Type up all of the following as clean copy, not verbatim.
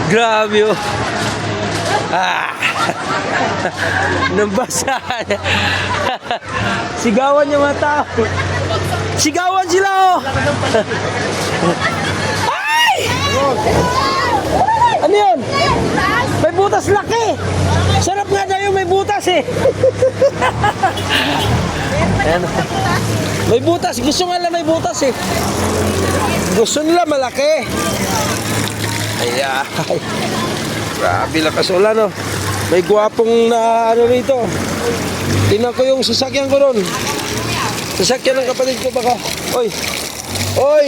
Grabe oh. Nabasa. Sigawan yung mga tao. Sigawan sila oh. Ay! Ano yun? May butas laki. Sarap nga daw yung may butas eh. Ayan. May butas. Gusto nga lang may butas eh. Gusto nila malaki. Ayan. Grabe lakas ulan no. May guwapong na ano rito. Tingnan ko yung sasakyan ko ron. Sasakyan ng kapatid ko baka. Oy. Oy.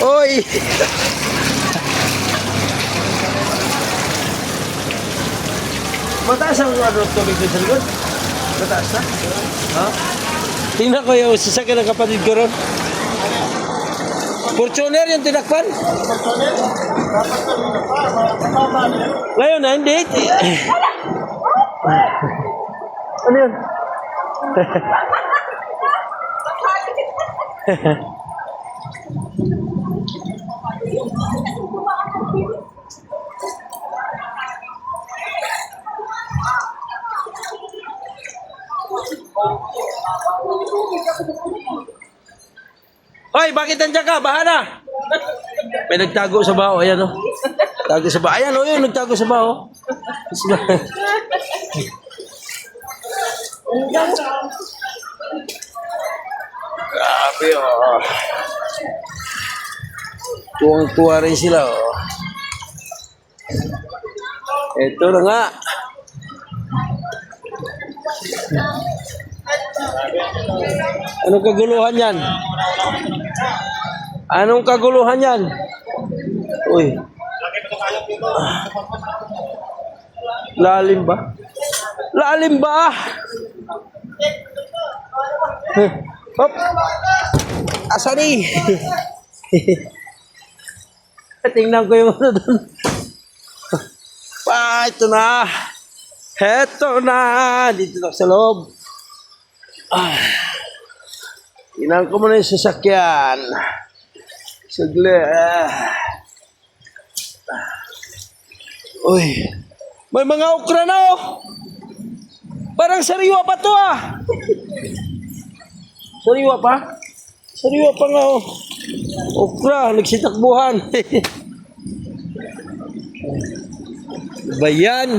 Oy. Mataas ang ano tubig dito sa likod? Mataas na? Ha? Tingnan ko yung sasakyan ng kapatid ko ron. Fortuner yung tinakpan? Ngayon na, hindi. Ano yun? Hoy, bakit nandiyan ka? Baha na! May nagtago sa baho. Ayan o. Tago sa baho. Ayan o, yun. Nagtago sa baho. Grabe o. Tuwang-tuwa rin sila o. Ito na nga. Anong kaguluhan yan? Anong kaguluhan yan? Uy. Lalim ba? Lalim ba? Hop. Asani. Tingnan ko yung ano doon. Ito na. Ito na. Dito na sa loob. Tingnan ko muna yung sasakyan. Saglit. Uy. May mga okra na oh. Parang sariwa pa to ah. Sariwa pa? Sariwa pa nga oh. Okra, nagsitakbuhan. Bayan.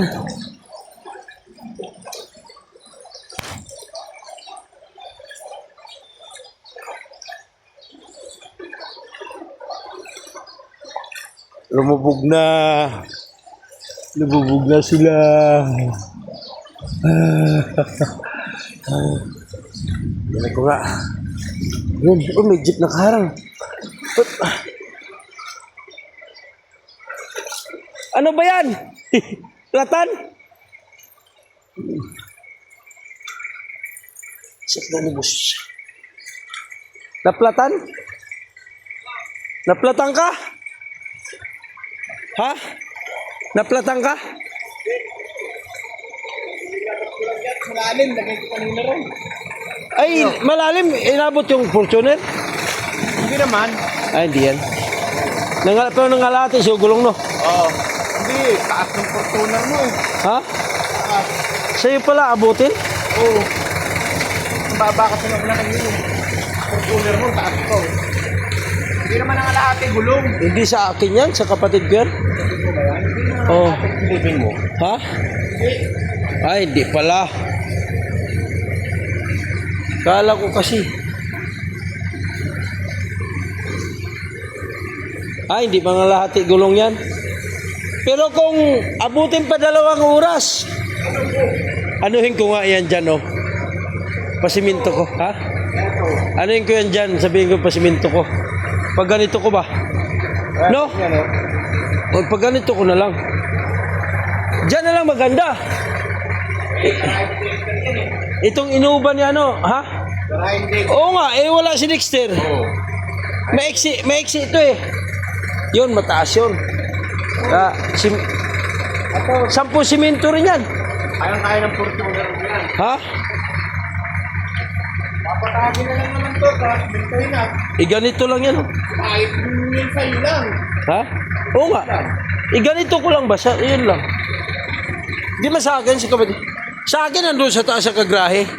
Lumubog na. Lumubog na sila. Yan ko nga. Yun, oh, may jeep na kaharang. Ano ba yan? Platan? Sakla ni bus. Naplatan? Naplatan ka? Ha? Naplatan ka? Malalim, lagay ko kanina rin. Ay, malalim. Inabot yung Fortuner? Hindi naman. Ay, hindi yan. Pero nangalati siya gulong, no? Oo. Hindi, taas ng Fortuner mo. Ha? Taas. Sa'yo pala abutin? Oo. Baba kasi na ulan ng yun. Fortuner mo, taas ko. Hindi naman nangalati, gulong. Hindi sa akin yan, sa kapatid ko yan. Hindi mo ba yan? Hindi naman Oo. nangalati, living mo. Ha? Hindi. Ay, hindi pala. Kala ko kasi. Ay, hindi mga lahati gulong yan. Pero kung abutin pa 2 oras, anuhin ko nga yan dyan, oh. Pasiminto ko, ha? Anuhin ko yan dyan, sabihin ko pasiminto ko. Pag ganito ko ba? No? O, pag ganito ko na lang. Dyan na lang maganda. Itong inuuban ni ano, ha? Oo nga, eh wala si Dexter. Maiksi ito eh. Yun, mataas yun. 10 simento rin yan. Kayang-kaya ng Fortuner mo yan. Ha? Papatagin na lang naman to, tapos bintay na. Ganito lang yan. Kahit yun sa'yo lang. Ha? Oo nga. Ganito ko lang ba siya? Yun lang. Di man sa akin si kapatid. Sa akin nandun sa taas sa kagrahe.